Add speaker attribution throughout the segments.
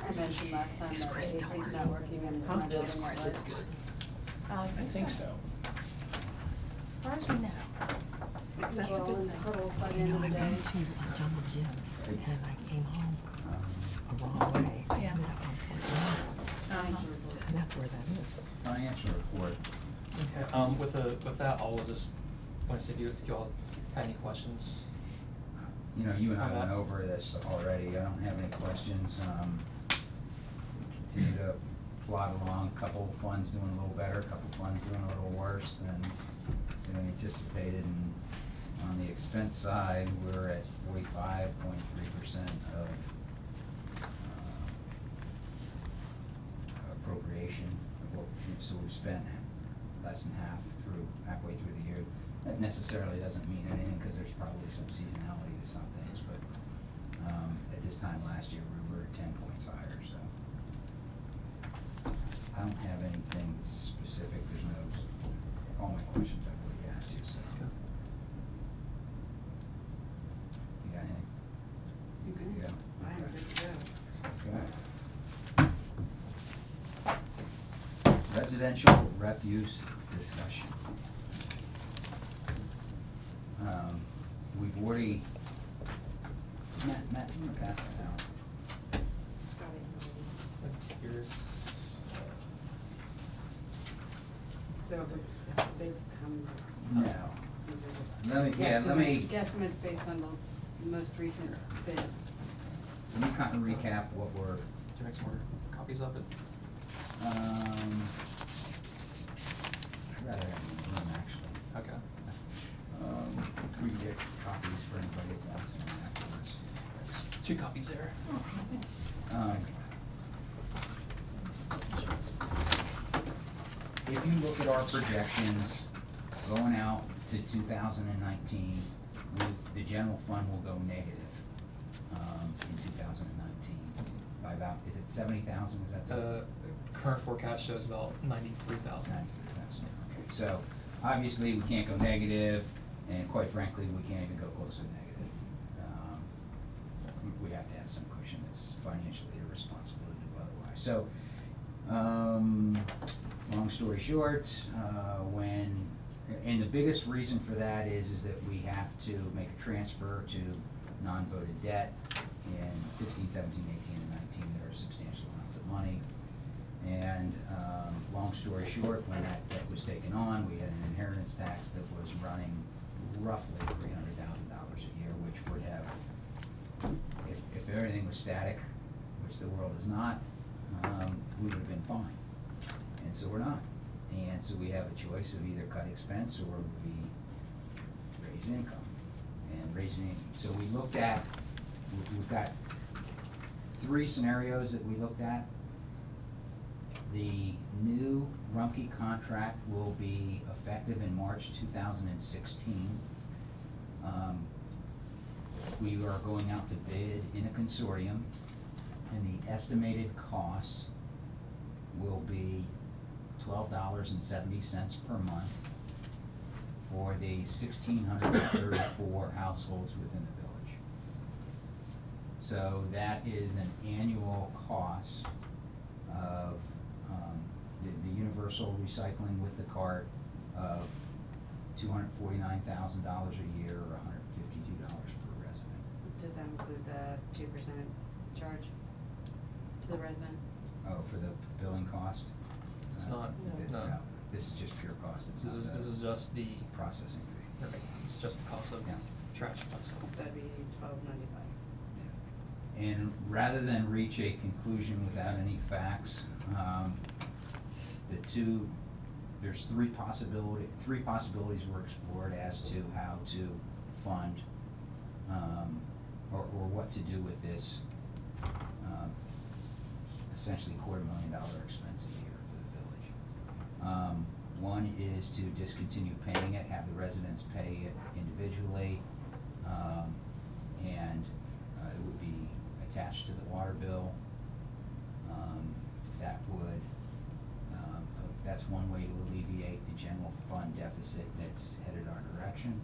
Speaker 1: I mentioned last time that the AC's not working in my building
Speaker 2: It's
Speaker 1: right
Speaker 2: good.
Speaker 3: I think so. Where's me now?
Speaker 1: That's
Speaker 3: That's a
Speaker 1: all
Speaker 3: good
Speaker 1: in
Speaker 3: thing.
Speaker 1: puddles by the
Speaker 4: You
Speaker 1: end
Speaker 4: know,
Speaker 1: of
Speaker 4: I
Speaker 1: the day.
Speaker 4: went to Jungle Gym and I came home a wrong way. I
Speaker 3: Yeah.
Speaker 4: ended up on Fort Worth. And that's where that is.
Speaker 5: Financial report.
Speaker 2: Okay, with that, I'll just want to say if y'all had any questions.
Speaker 5: You know, you and I
Speaker 2: Okay.
Speaker 5: went over this already, I don't have any questions. We continue to plod along, a couple of funds doing a little better, a couple of funds doing a little worse than anticipated. And on the expense side, we're at 45.3% of appropriation. So we've spent less than halfway through the year. That necessarily doesn't mean anything, because there's probably some seasonality to some things, but at this time last year, we were 10 points higher, so. I don't have anything specific, there's no, all my questions I've already asked you, so.
Speaker 2: Okay.
Speaker 5: You got anything? You good to go?
Speaker 1: I am good to go.
Speaker 5: Okay. Residential refuse discussion. We've already, Matt, do you wanna pass that out?
Speaker 2: Here's,
Speaker 1: So the bids come,
Speaker 5: No.
Speaker 1: these are just
Speaker 5: Let me-
Speaker 1: guesstimates based on the most recent bid.
Speaker 5: Can you kind of recap what we're,
Speaker 2: do you make some more copies of it?
Speaker 5: I'd rather have it in the room, actually.
Speaker 2: Okay.
Speaker 5: We can get copies for anybody that wants them afterwards.
Speaker 2: There's 2 copies there.
Speaker 5: If you look at our projections going out to 2019, the general fund will go negative in 2019 by about, is it 70,000? Is that
Speaker 2: The current forecast shows about 93,000.
Speaker 5: 90,000? Okay, so obviously we can't go negative, and quite frankly, we can't even go close to negative. We have to have some cushion. It's financially irresponsible to do otherwise. So, long story short, and the biggest reason for that is that we have to make a transfer to non-voted debt in 16, 17, 18, and 19. There are substantial amounts of money. And long story short, when that debt was taken on, we had an inheritance tax that was running roughly $300,000 a year, which would have, if everything was static, which the world is not, we would have been fine. And so we're not. And so we have a choice of either cut expense or we raise income. And raising, so we looked at, we've got 3 scenarios that we looked at. The new Rumpke contract will be effective in March 2016. We are going out to bid in a consortium, and the estimated cost will be $12.70 per month for the 1,634 households within the village. So that is an annual cost of the universal recycling with the cart of $249,000 a year, or $152 per resident.
Speaker 1: Does that include the 2% charge to the resident?
Speaker 5: Oh, for the billing cost?
Speaker 2: It's not, no.
Speaker 5: This is just pure cost. It's
Speaker 2: This
Speaker 5: not
Speaker 2: is
Speaker 5: the
Speaker 2: just the,
Speaker 5: processing fee.
Speaker 2: right, it's just the cost of
Speaker 5: Yeah.
Speaker 2: trash myself.
Speaker 1: That'd be $12.95.
Speaker 5: And rather than reach a conclusion without any facts, there's three possibilities were explored as to how to fund, or what to do with this, essentially $250,000 expense a year for the village. One is to discontinue paying it, have the residents pay it individually, and it would be attached to the water bill. That would, that's one way to alleviate the general fund deficit that's headed our direction.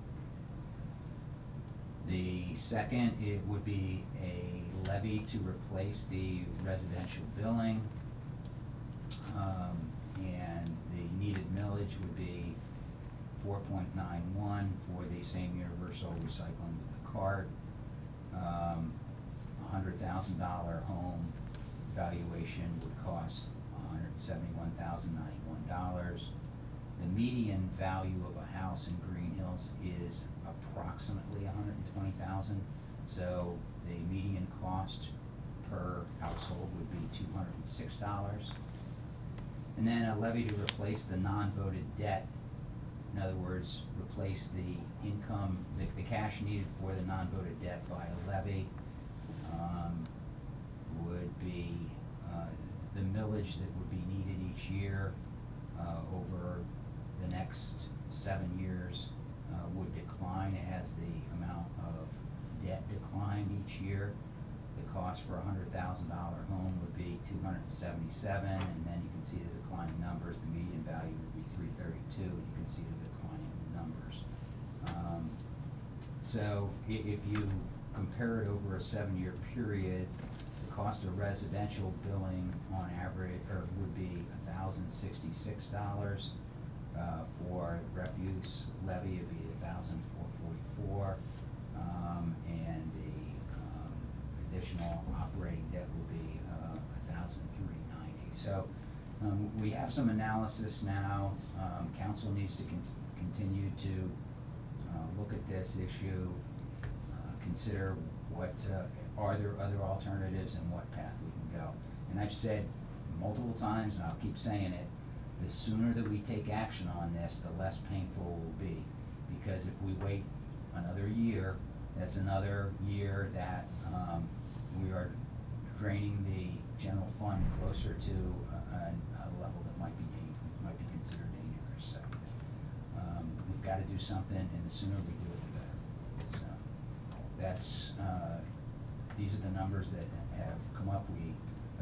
Speaker 5: The second, it would be a levy to replace the residential billing. And the needed millage would be 4.91 for the same universal recycling with the cart. $100,000 home valuation would cost $171,091. The median value of a house in Greenhills is approximately $120,000. So the median cost per household would be $206. And then a levy to replace the non-voted debt. In other words, replace the income, the cash needed for the non-voted debt by a levy, would be the millage that would be needed each year over the next 7 years would decline as the amount of debt declined each year. The cost for a $100,000 home would be $277, and then you can see the declining numbers. The median value would be $332, and you can see the declining numbers. So if you compare it over a 7-year period, the cost of residential billing on average would be $1,066. For refuse levy, it'd be $1,444, and the additional operating debt will be $1,390. So we have some analysis now. Council needs to continue to look at this issue, consider what are there other alternatives and what path we can go. And I've said multiple times, and I'll keep saying it, the sooner that we take action on this, the less painful it will be. Because if we wait another year, that's another year that we are draining the general fund closer to a level that might be considered dangerous. So we've got to do something, and the sooner we do it, the better. So that's these are the numbers that have come up. We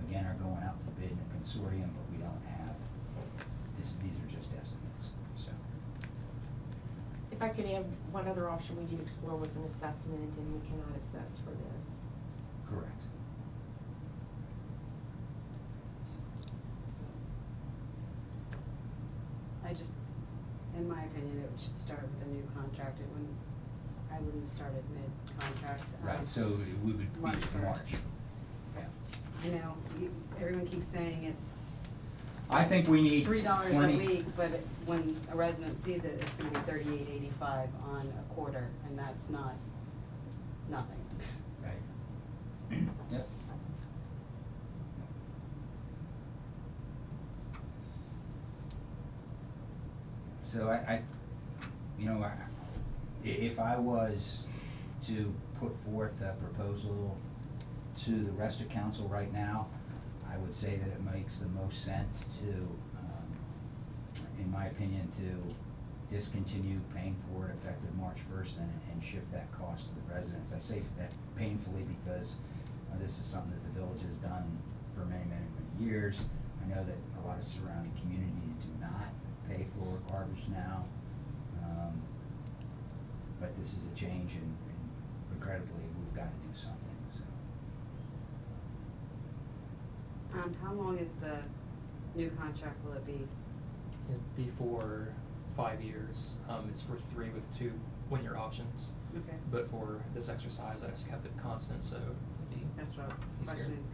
Speaker 5: again are going out to bid in a consortium, but we don't have this. These are just estimates. So.
Speaker 3: If I could add, one other option we did explore was an assessment, and we cannot assess for this.
Speaker 5: Correct.
Speaker 1: In my opinion, it should start with a new contract. I wouldn't have started mid-contract.
Speaker 5: Right, so we would be
Speaker 1: March
Speaker 5: March.
Speaker 1: 1st.
Speaker 5: Yeah.
Speaker 1: I know, everyone keeps saying it's
Speaker 5: I think we need
Speaker 1: $3
Speaker 5: plenty.
Speaker 1: a week, but when a resident sees it, it's gonna be $38.85 on a quarter, and that's not nothing.
Speaker 5: Right. Yep. So if I was to put forth a proposal to the rest of council right now, I would say that it makes the most sense to, in my opinion, to discontinue paying for it effective March 1st and shift that cost to the residents. I say that painfully because this is something that the village has done for many, many, many years. I know that a lot of surrounding communities do not pay for garbage now, but this is a change, and regrettably, we've got to do something. So.
Speaker 1: How long is the new contract, will it be?
Speaker 2: It'd be for 5 years. It's for 3 with 2 one-year options.
Speaker 1: Okay.
Speaker 2: But for this exercise, I just kept it constant, so it'd be
Speaker 1: That's what I was
Speaker 2: easier.
Speaker 1: questioning.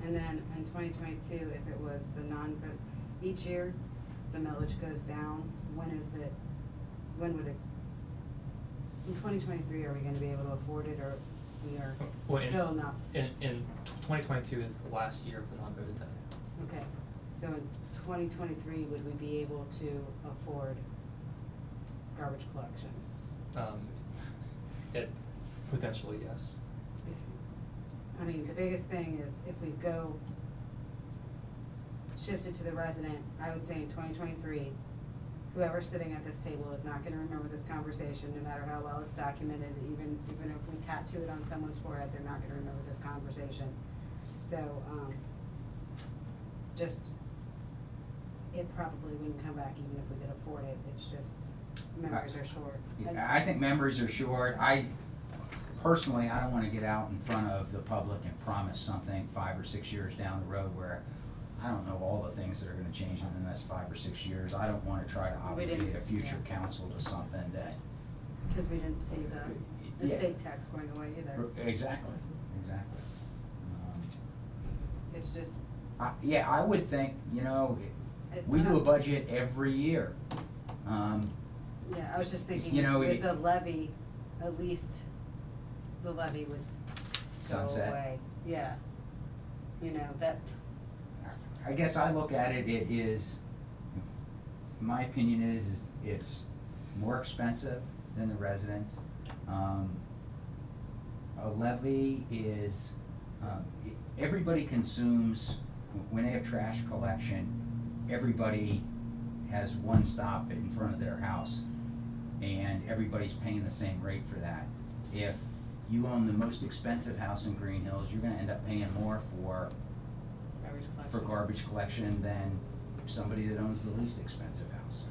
Speaker 1: And then in 2022, if it was the each year, the millage goes down, when would it, in 2023, are we gonna be able to afford it, or we are
Speaker 2: Well,
Speaker 1: still not?
Speaker 2: In 2022 is the last year of the non-voted debt.
Speaker 1: Okay, so in 2023, would we be able to afford garbage collection?
Speaker 2: It potentially, yes.
Speaker 1: I mean, the biggest thing is if we go shift it to the resident, I would say in 2023, whoever's sitting at this table is not gonna remember this conversation, no matter how well it's documented. Even if we tattoo it on someone's forehead, they're not gonna remember this conversation. So, it probably wouldn't come back even if we could afford it. It's just, memories are short.
Speaker 5: Yeah, I think memories are short. personally, I don't wanna get out in front of the public and promise something 5 or 6 years down the road where I don't know all the things that are gonna change in the next 5 or 6 years. I don't wanna try to
Speaker 1: We didn't-
Speaker 5: obligate a future
Speaker 1: yeah.
Speaker 5: council to something that.
Speaker 1: Because we didn't see the
Speaker 5: Yeah.
Speaker 1: estate tax going away either.
Speaker 5: Exactly, exactly.
Speaker 1: It's just,
Speaker 5: Yeah, I would think, you know, we do a budget every year.
Speaker 1: yeah, I was just thinking
Speaker 5: You know,
Speaker 1: with the levy, at least the levy would go
Speaker 5: Sunset.
Speaker 1: away. Yeah. You know, that,
Speaker 5: I guess I look at it, it is, my opinion is it's more expensive than the residents. A levy is, everybody consumes, when they have trash collection, everybody has one stop in front of their house, and everybody's paying the same rate for that. If you own the most expensive house in Greenhills, you're gonna end up paying more for garbage collection than somebody that owns the least expensive house.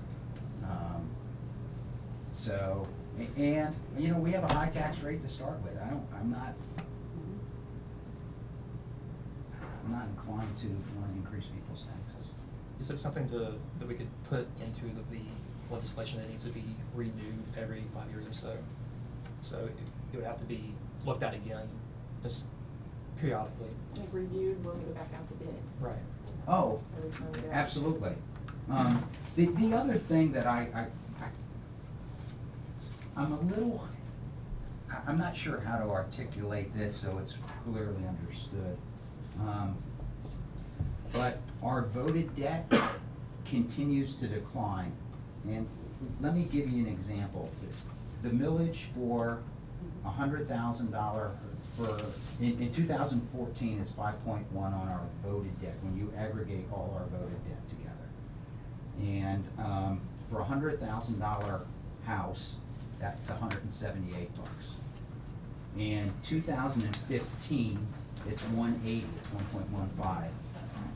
Speaker 5: So, and, you know, we have a high tax rate to start with. I'm not inclined to want to increase people's taxes.
Speaker 2: Is it something that we could put into the legislation that needs to be renewed every 5 years or so? So it would have to be looked at again, just periodically.
Speaker 3: Like reviewed, we'll go back out to bid.
Speaker 2: Right.
Speaker 5: Oh,
Speaker 3: Every time we go.
Speaker 5: absolutely. The other thing that I'm not sure how to articulate this so it's clearly understood. But our voted debt continues to decline. And let me give you an example. The millage for $100,000 in 2014 is 5.1 on our voted debt, when you aggregate all our voted debt together. And for a $100,000 house, that's $178. In 2015, it's 180, it's 1.15.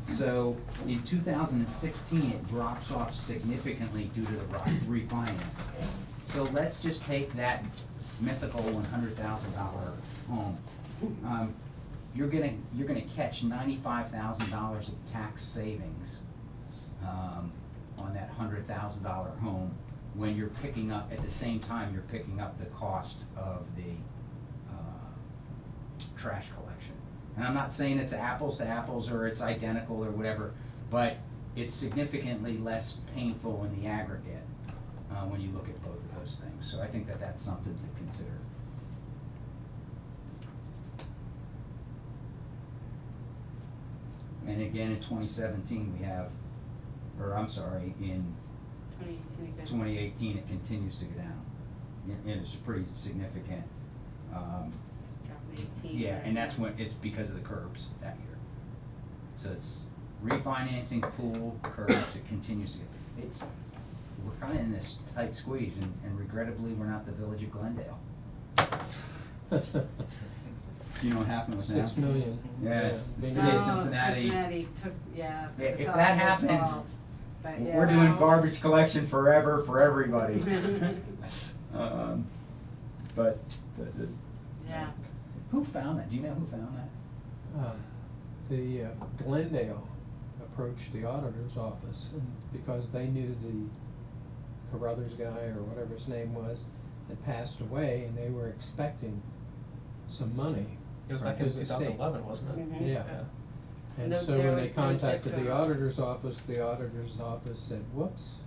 Speaker 5: So in 2016, it drops off significantly due to the refinance. So let's just take that mythical $100,000 home. You're gonna catch $95,000 of tax savings on that $100,000 home when you're picking up, at the same time, you're picking up the cost of the trash collection. And I'm not saying it's apples to apples or it's identical or whatever, but it's significantly less painful in the aggregate when you look at both of those things. So I think that that's something to consider. And again, in 2017, we have, or I'm sorry, in 2018, it continues to go down. And it's pretty significant. Yeah, and that's when, it's because of the curbs that year. So it's refinancing, pool, curbs, it continues to get, we're kinda in this tight squeeze, and regrettably, we're not the village of Glendale. Do you know what happened with that?
Speaker 4: 6 million.
Speaker 5: Yes, the
Speaker 4: Yeah.
Speaker 5: city of
Speaker 1: No,
Speaker 5: Cincinnati.
Speaker 1: took, yeah.
Speaker 5: Yeah,
Speaker 1: it's
Speaker 5: if
Speaker 1: not
Speaker 5: that
Speaker 1: his
Speaker 5: happens,
Speaker 1: fault, but
Speaker 5: We're
Speaker 1: yeah.
Speaker 5: doing garbage collection forever for everybody. But,
Speaker 1: Yeah.
Speaker 5: who found that? Do you know who found that?
Speaker 4: The Glendale approached the auditor's office, and because they knew the Carruthers guy, or whatever his name was, had passed away, and they were expecting some money.
Speaker 2: It was back in 2011, wasn't it?
Speaker 1: Mhm.
Speaker 4: Yeah. And
Speaker 1: No,
Speaker 4: so
Speaker 1: there
Speaker 4: when they
Speaker 1: was no zip
Speaker 4: contacted the
Speaker 1: code.
Speaker 4: auditor's office said, whoops,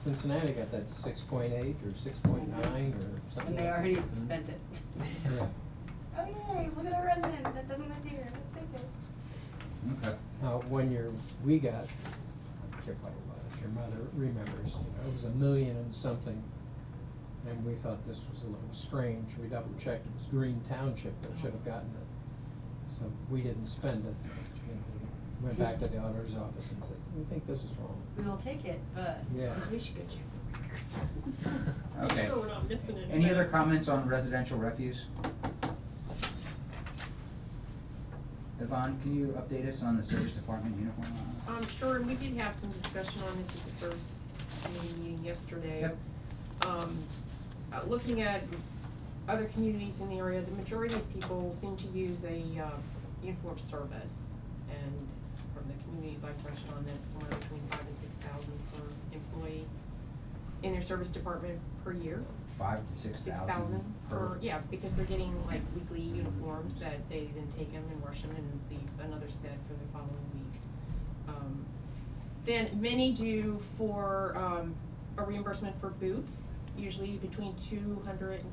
Speaker 4: Cincinnati got that 6.8 or 6.9 or something.
Speaker 1: And they
Speaker 4: like
Speaker 1: already
Speaker 4: that.
Speaker 1: had spent it.
Speaker 4: Yeah.
Speaker 1: Oh yay, look at our resident that doesn't live here, let's take it.
Speaker 5: Okay.
Speaker 4: We got, I forget what it was, your mother remembers, it was $1 million and something. And we thought this was a little strange. We double checked, it was Green Township that should have gotten it. So we didn't spend it. We went back to the auditor's office and said, we think this is wrong.
Speaker 1: We'll take it, but.
Speaker 4: Yeah.
Speaker 3: We should go check the records.
Speaker 5: Okay.
Speaker 3: Make sure we're not missing anything.
Speaker 5: Any other comments on residential refuse? Yvonne, can you update us on the service department uniform?
Speaker 3: Sure, and we did have some discussion on this at the service committee meeting yesterday.
Speaker 5: Yep.
Speaker 3: Looking at other communities in the area, the majority of people seem to use a uniform service. And from the communities I've touched on, that's somewhere between 5,000 and 6,000 per employee in their service department per year.
Speaker 5: 5,000 to 6,000 per.
Speaker 3: Yeah, because they're getting like weekly uniforms that they then take them and wash them and leave another set for the following week. Then many do for a reimbursement for boots, usually between $200 and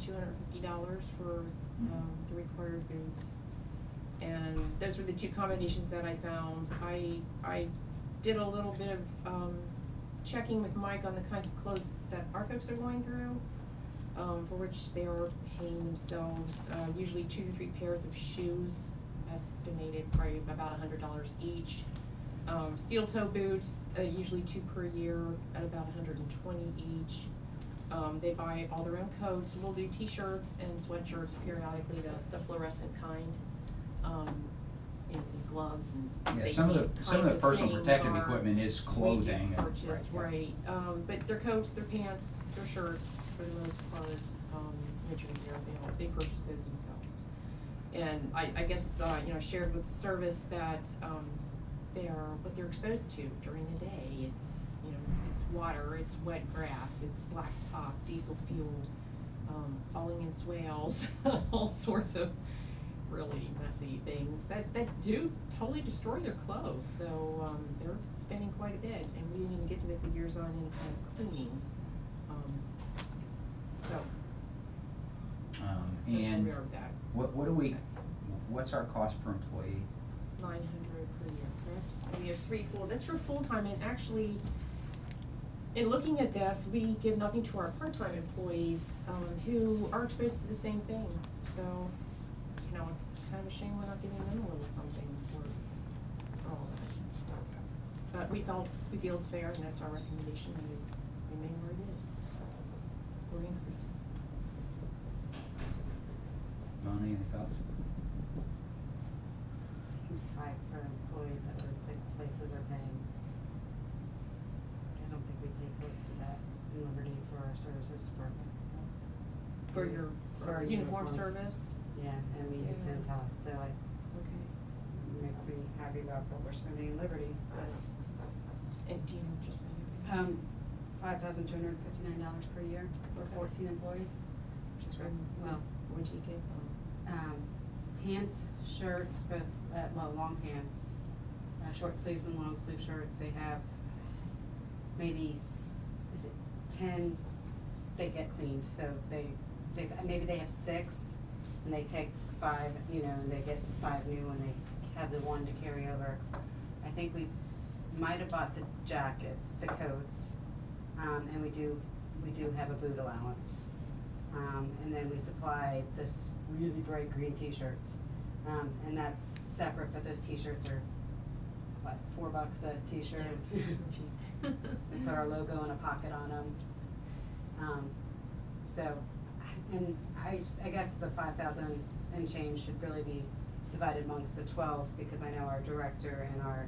Speaker 3: $250 for the required boots. And those were the two combinations that I found. I did a little bit of checking with Mike on the kinds of clothes that our folks are going through, for which they are paying themselves usually 2 to 3 pairs of shoes, estimated probably about $100 each. Steel toe boots, usually 2 per year at about $120 each. They buy all their own coats. We'll do t-shirts and sweatshirts periodically, the fluorescent kind. And gloves and
Speaker 5: Yeah,
Speaker 3: safety
Speaker 5: some of the
Speaker 3: kinds
Speaker 5: personal
Speaker 3: things
Speaker 5: protective
Speaker 3: are
Speaker 5: equipment is clothing.
Speaker 3: we do purchase,
Speaker 5: yeah.
Speaker 3: right, but their coats, their pants, their shirts, for the most part, winter wear, they purchase those themselves. And I guess, you know, I shared with the service that, what they're exposed to during the day. It's, you know, it's water, it's wet grass, it's blacktop, diesel fuel, falling in swales, all sorts of really messy things that do totally destroy their clothes. So they're spending quite a bit, and we didn't even get to the figures on any kind of cleaning. So that's where
Speaker 5: And
Speaker 3: we are with that.
Speaker 5: what's our cost per employee?
Speaker 3: 900 per year, correct? And we have 3 full. That's for full-time, and actually, in looking at this, we give nothing to our part-time employees who are exposed to the same thing. So, you know, it's kind of a shame we're not giving them a little something for all that stuff. But we feel it's fair, and that's our recommendation, and it remain where it is, or increase.
Speaker 5: Melanie, any thoughts?
Speaker 1: Seems high for an employee that other places are paying. I don't think we pay close to that in Liberty for our services department.
Speaker 3: For your
Speaker 1: For our
Speaker 3: uniform
Speaker 1: uniforms.
Speaker 3: service?
Speaker 1: Yeah, and we use
Speaker 3: Yeah.
Speaker 1: Cintas, so it
Speaker 3: Okay.
Speaker 1: makes me happy about what we're spending in Liberty, but,
Speaker 3: And do you just
Speaker 1: $5,259 per year for 14 employees, which is well.
Speaker 3: What'd you get?
Speaker 1: Pants, shirts, both, long pants, short sleeves and long sleeve shirts. They have maybe, is it 10, they get cleaned, so maybe they have 6, and they take 5, you know, and they get 5 new, and they have the 1 to carry over. I think we might have bought the jackets, the coats, and we do have a boot allowance. And then we supply this really bright green t-shirts, and that's separate, but those t-shirts are, what, $4 a t-shirt? We put our logo in a pocket on them. So, and I guess the 5,000 and change should really be divided amongst the 12, because I know our director and our,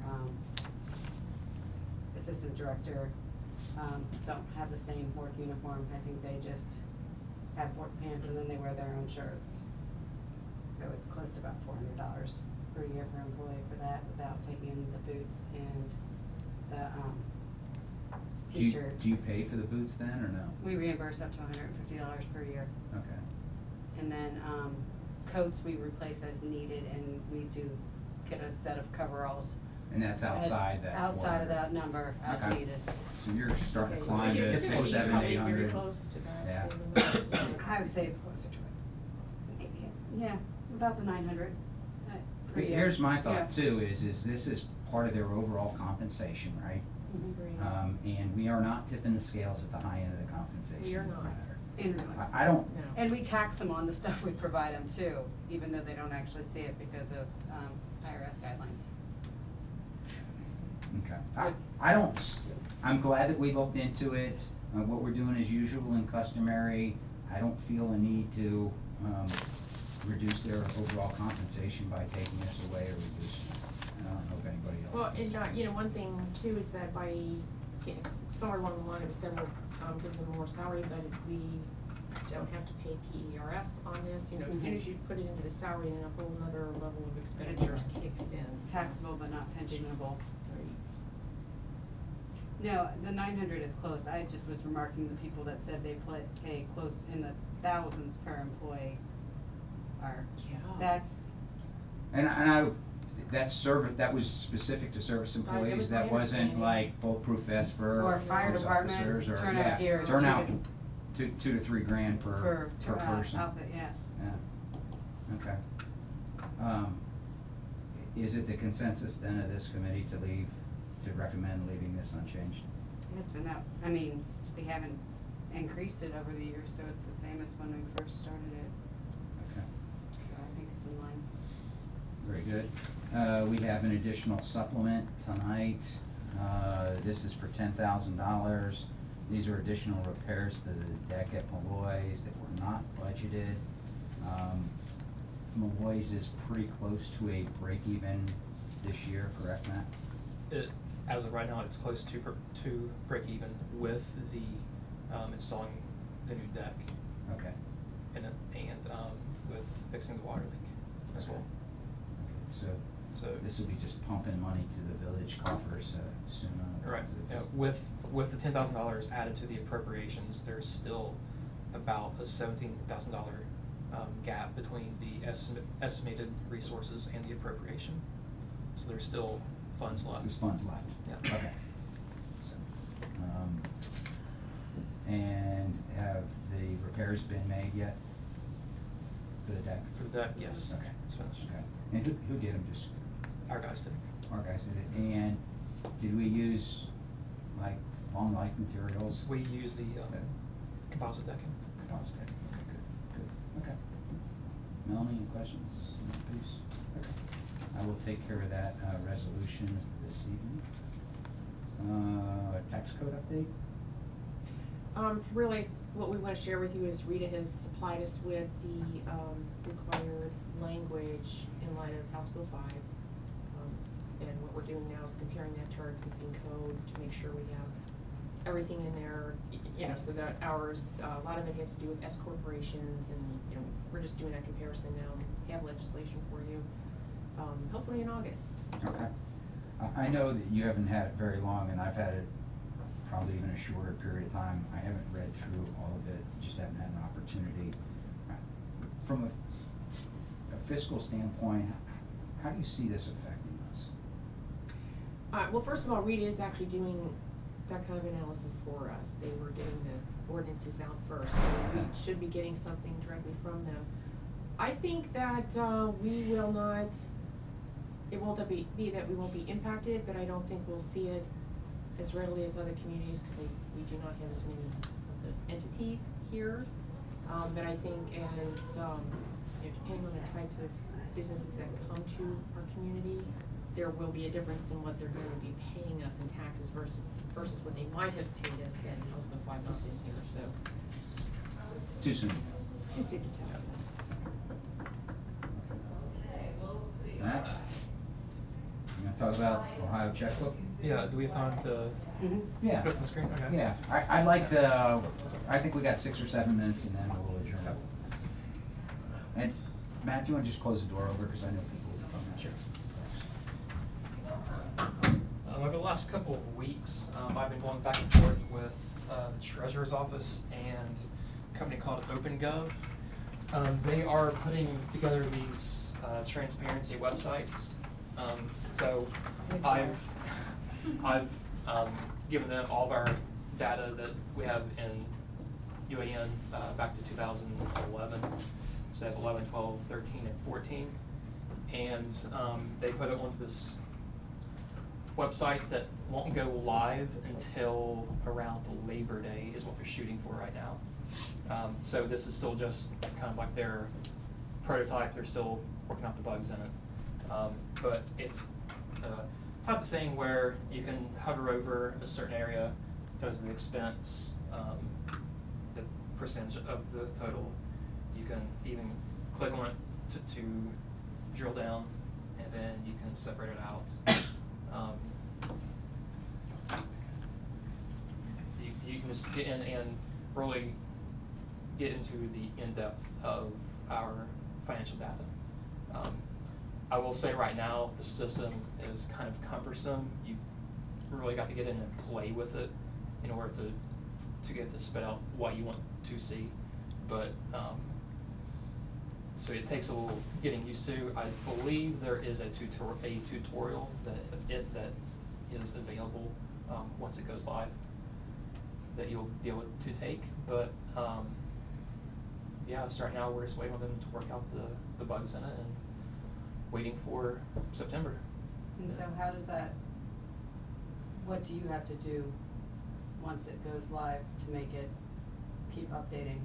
Speaker 1: assistant director, don't have the same work uniform. I think they just have work pants and then they wear their own shirts. So it's close to about $400 per year per employee for that, without taking in the boots and the t-shirts.
Speaker 5: Do you pay for the boots then, or no?
Speaker 1: We reimburse up to $150 per year.
Speaker 5: Okay.
Speaker 1: And then coats we replace as needed, and we do get a set of coveralls.
Speaker 5: And that's outside that?
Speaker 1: Outside of
Speaker 5: 400.
Speaker 1: that number, as
Speaker 5: Okay.
Speaker 1: needed.
Speaker 5: So you're starting
Speaker 3: Okay,
Speaker 5: to
Speaker 3: so
Speaker 5: climb
Speaker 3: you're
Speaker 5: to
Speaker 3: gonna be
Speaker 5: 600, 700,
Speaker 3: probably
Speaker 5: 800.
Speaker 3: very close to that.
Speaker 5: Yeah.
Speaker 3: same amount.
Speaker 1: I would say it's closer to it. Maybe, yeah, about the 900 per year.
Speaker 5: Here's my
Speaker 1: Yeah.
Speaker 5: thought too, is this is part of their overall compensation, right?
Speaker 1: Mhm.
Speaker 3: Great.
Speaker 5: And we are not tipping the scales at the high end of the compensation.
Speaker 3: We are not.
Speaker 5: ladder.
Speaker 1: And
Speaker 5: I don't,
Speaker 3: No.
Speaker 1: And we tax them on the stuff we provide them too, even though they don't actually see it because of IRS guidelines.
Speaker 5: okay. I'm glad that we looked into it. What we're doing is usual and customary. I don't feel a need to, reduce their overall compensation by taking this away or reducing it. I don't know if anybody else.
Speaker 3: Well, and, you know, one thing too is that by, somewhere along the line, it was several, giving them more salary, but we don't have to pay PERS on this, you know, as soon as you put it into the salary, then a whole nother level of expenditures kicks in.
Speaker 1: Taxable but not pensionable. No, the 900 is close. I just was remarking the people that said they pay close in the thousands per employee are,
Speaker 3: Yeah.
Speaker 1: that's,
Speaker 5: And that was specific to service
Speaker 3: Right, that
Speaker 5: employees,
Speaker 3: was my
Speaker 5: that wasn't
Speaker 3: understanding.
Speaker 5: like bulletproof vests for
Speaker 1: Or fire
Speaker 5: police
Speaker 1: department,
Speaker 5: officers, or,
Speaker 1: turnout
Speaker 5: yeah,
Speaker 1: gear is
Speaker 5: turnout, $2 to $3 grand per
Speaker 1: per
Speaker 5: person.
Speaker 1: outfit, yeah.
Speaker 5: Yeah, okay. Is it the consensus then of this committee to recommend leaving this unchanged?
Speaker 1: It's been that, I mean, we haven't increased it over the years, so it's the same as when we first started it,
Speaker 5: Okay,
Speaker 1: so I think it's in line.
Speaker 5: very good. We have an additional supplement tonight. This is for $10,000. These are additional repairs to the deck at Malloy's that were not budgeted. Malloy's is pretty close to a break even this year, correct, Matt?
Speaker 2: As of right now, it's close to break even with the installing the new deck
Speaker 5: Okay.
Speaker 2: and with fixing the water leak as well.
Speaker 5: Okay,
Speaker 2: So
Speaker 5: this will be just pumping money to the village coffers soon on the
Speaker 2: right,
Speaker 5: positive.
Speaker 2: with the $10,000 added to the appropriations, there's still about a $17,000 gap between the estimated resources and the appropriation. So there's still funds left.
Speaker 5: There's funds left.
Speaker 2: Yeah.
Speaker 5: Okay. So, and have the repairs been made yet for the deck?
Speaker 2: For the deck, yes.
Speaker 5: Okay.
Speaker 2: It's finished.
Speaker 5: Okay. And who did them? Just
Speaker 2: Our guys did.
Speaker 5: our guys did it. And did we use like long life materials?
Speaker 2: We use the composite decking.
Speaker 5: Composite deck. Okay, good. Okay. Melanie, any questions? Please. Okay. I will take care of that resolution this evening. Tax code update?
Speaker 3: Really, what we want to share with you is Rita has supplied us with the required language in light of House Bill 5. And what we're doing now is comparing that to our existing code to make sure we have everything in there, you know, so that ours, a lot of it has to do with S corporations, and, you know, we're just doing that comparison now. We have legislation for you, hopefully in August.
Speaker 5: Okay. I know that you haven't had it very long, and I've had it probably even a shorter period of time. I haven't read through all of it, just haven't had an opportunity. From a fiscal standpoint, how do you see this affecting us?
Speaker 3: Well, first of all, Rita is actually doing that kind of analysis for us. They were getting the ordinances out first, so we should be getting something directly from them. I think that we will not, it won't be that we won't be impacted, but I don't think we'll see it as readily as other communities, because we do not have as many of those entities here. But I think as, you know, depending on the types of businesses that come to our community, there will be a difference in what they're going to be paying us in taxes versus what they might have paid us had House Bill 5 not been here, so.
Speaker 5: Too soon.
Speaker 3: Too soon to tell.
Speaker 5: Matt? You gonna talk about Ohio checkbook?
Speaker 2: Yeah, do we have time to
Speaker 5: Yeah.
Speaker 2: put it on the screen? Okay.
Speaker 5: Yeah, I'd like to, I think we got 6 or 7 minutes and then we'll adjourn. And Matt, do you wanna just close the door over, because I know people will come in.
Speaker 2: Sure. Over the last couple of weeks, I've been going back and forth with the Treasurer's Office and a company called OpenGov. They are putting together these transparency websites. So I've given them all of our data that we have in UAN back to 2011. So they have 11, 12, 13, and 14. And they put it onto this website that won't go live until around Labor Day is what they're shooting for right now. So this is still just kind of like their prototype. They're still working out the bugs in it. But it's a type of thing where you can hover over a certain area, tells the expense, the percentage of the total. You can even click on it to drill down, and then you can separate it out. You can just get in and really get into the in-depth of our financial data. I will say right now, the system is kind of cumbersome. You really got to get in and play with it in order to get to spit out what you want to see. But, so it takes a little getting used to. I believe there is a tutorial that is available, once it goes live, that you'll be able to take. But, yeah, so right now we're just waiting on them to work out the bugs in it and waiting for September.
Speaker 1: And so how does that, what do you have to do once it goes live to make it keep updating?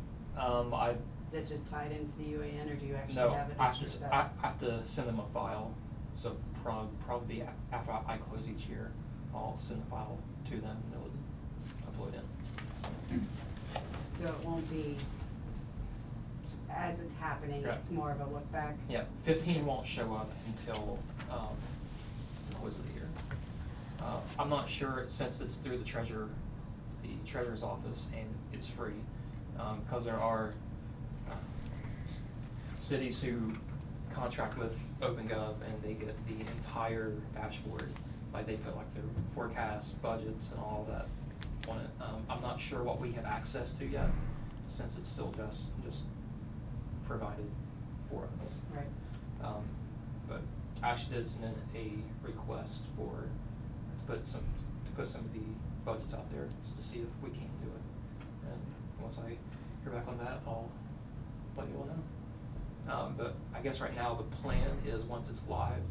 Speaker 1: Is it just tied into the UAN, or do you actually have it extra stuff?
Speaker 2: I have to send them a file, so probably after I close each year, I'll send the file to them and they'll upload it.
Speaker 1: So it won't be, as it's happening,
Speaker 2: Right.
Speaker 1: it's more of a look back?
Speaker 2: Yeah, 15 won't show up until the close of the year. I'm not sure, since it's through the treasurer's office and it's free, because there are cities who contract with OpenGov and they get the entire dashboard, like they put like their forecasts, budgets, and all that on it. I'm not sure what we have access to yet, since it's still just provided for us.
Speaker 1: Right.
Speaker 2: But I actually did send in a request to put some of the budgets out there just to see if we can do it. And once I hear back on that, I'll let you all know. But I guess right now the plan is once it's live,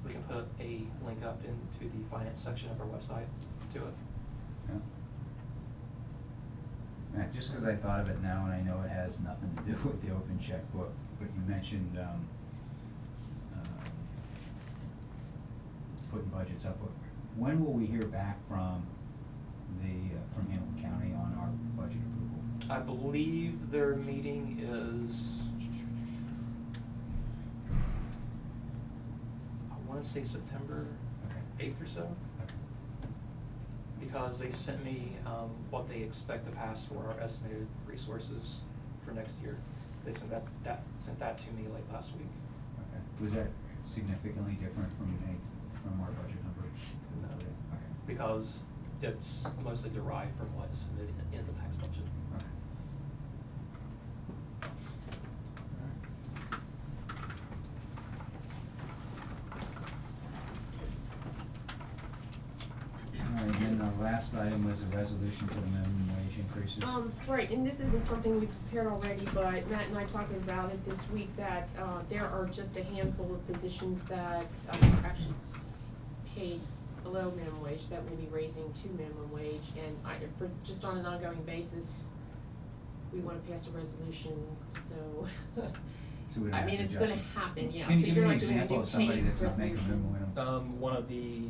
Speaker 2: we can put a link up into the finance section of our website to it.
Speaker 5: Yeah. Matt, just because I thought of it now, and I know it has nothing to do with the open checkbook, but you mentioned putting budgets up. When will we hear back from from Hamilton County on our budget approval?
Speaker 2: I believe their meeting is, I want to say September
Speaker 5: Okay.
Speaker 2: 8th or so,
Speaker 5: Okay.
Speaker 2: because they sent me what they expect to pass for our estimated resources for next year. They sent that to me late last week.
Speaker 5: Okay. Was that significantly different from our budget number?
Speaker 2: No.
Speaker 5: Okay.
Speaker 2: Because it's mostly derived from what's submitted in the tax budget.
Speaker 5: Okay. All right, then the last item was a resolution to the minimum wage increases.
Speaker 3: Right, and this isn't something we've prepared already, but Matt and I talked about it this week, that, there are just a handful of positions that, are actually paid below minimum wage that we'll be raising to minimum wage, and for just on an ongoing basis, we wanna pass a resolution, so.
Speaker 5: So we don't
Speaker 3: I
Speaker 5: have
Speaker 3: mean,
Speaker 5: to
Speaker 3: it's
Speaker 5: adjust
Speaker 3: gonna
Speaker 5: it.
Speaker 3: happen, yeah,
Speaker 5: Can
Speaker 3: so
Speaker 5: you give
Speaker 3: you're
Speaker 5: me an
Speaker 3: not doing a
Speaker 5: example
Speaker 3: new
Speaker 5: of somebody
Speaker 3: pay
Speaker 5: that's not making
Speaker 3: resolution.
Speaker 5: minimum?
Speaker 2: One of the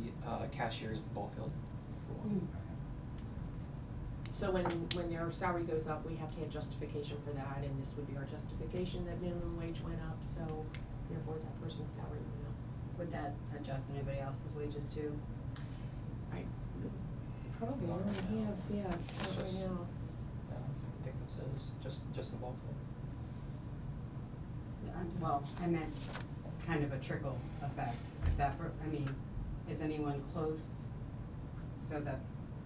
Speaker 2: cashiers at the ball field, for one.
Speaker 3: Mm. So when their salary goes up, we have to have justification for that, and this would be our justification that minimum wage went up, so therefore that person's salary went up.
Speaker 1: Would that adjust anybody else's wages too?
Speaker 3: I probably
Speaker 2: Not
Speaker 3: already
Speaker 2: right now.
Speaker 3: have, yeah, it's not right
Speaker 2: Just-
Speaker 3: now.
Speaker 2: I think that says just the ball field.
Speaker 1: Well, I meant kind of a trickle effect, if that, I mean, is anyone close so that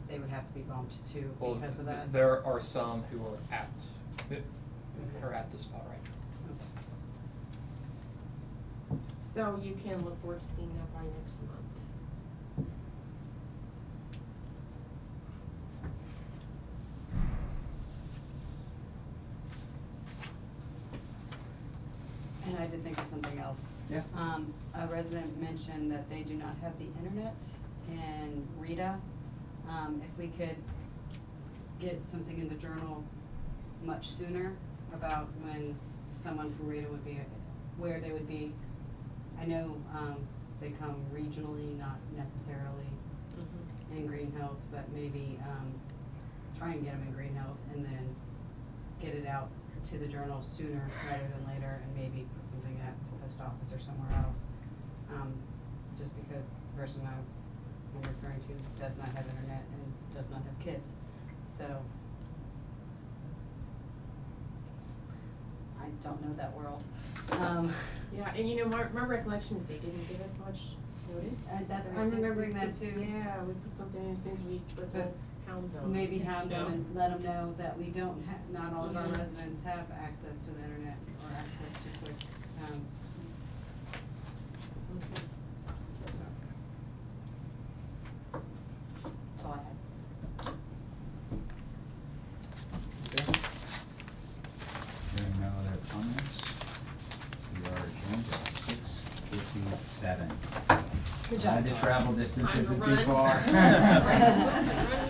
Speaker 1: they would have to be bumped too
Speaker 2: Well,
Speaker 1: because of that?
Speaker 2: there are some who are at this spot right now.
Speaker 3: So you can look forward to seeing that by next month.
Speaker 1: And I did think of something else.
Speaker 5: Yeah.
Speaker 1: A resident mentioned that they do not have the internet in Rita. If we could get something in the journal much sooner about when someone from Rita would be, where they would be. I know, they come regionally, not necessarily in Greenhills, but maybe, try and get them in Greenhills and then get it out to the journal sooner rather than later, and maybe put something at the post office or somewhere else. Just because the person I'm referring to does not have internet and does not have kids, so I don't know that world.
Speaker 3: Yeah, and you know, my recollection is they didn't give us much notice.
Speaker 1: And that's,
Speaker 3: But I
Speaker 1: I'm
Speaker 3: think
Speaker 1: remembering
Speaker 3: we
Speaker 1: that
Speaker 3: put-
Speaker 1: too.
Speaker 3: Yeah, we put something in as soon as we, with the
Speaker 1: But
Speaker 3: hound them.
Speaker 1: Maybe
Speaker 3: just,
Speaker 1: have
Speaker 3: you
Speaker 1: them
Speaker 3: know.
Speaker 1: and let them know that we don't not all of our
Speaker 3: Mhm.
Speaker 1: residents have access to the internet or access to quick,
Speaker 3: Okay.
Speaker 1: that's all I had.
Speaker 2: Okay.
Speaker 5: Hearing no other comments, we are adjourned at 6:57.
Speaker 1: Good
Speaker 5: Glad
Speaker 1: job.
Speaker 5: the travel distance
Speaker 3: Time to
Speaker 5: isn't too
Speaker 3: run.
Speaker 5: far.
Speaker 3: Run, run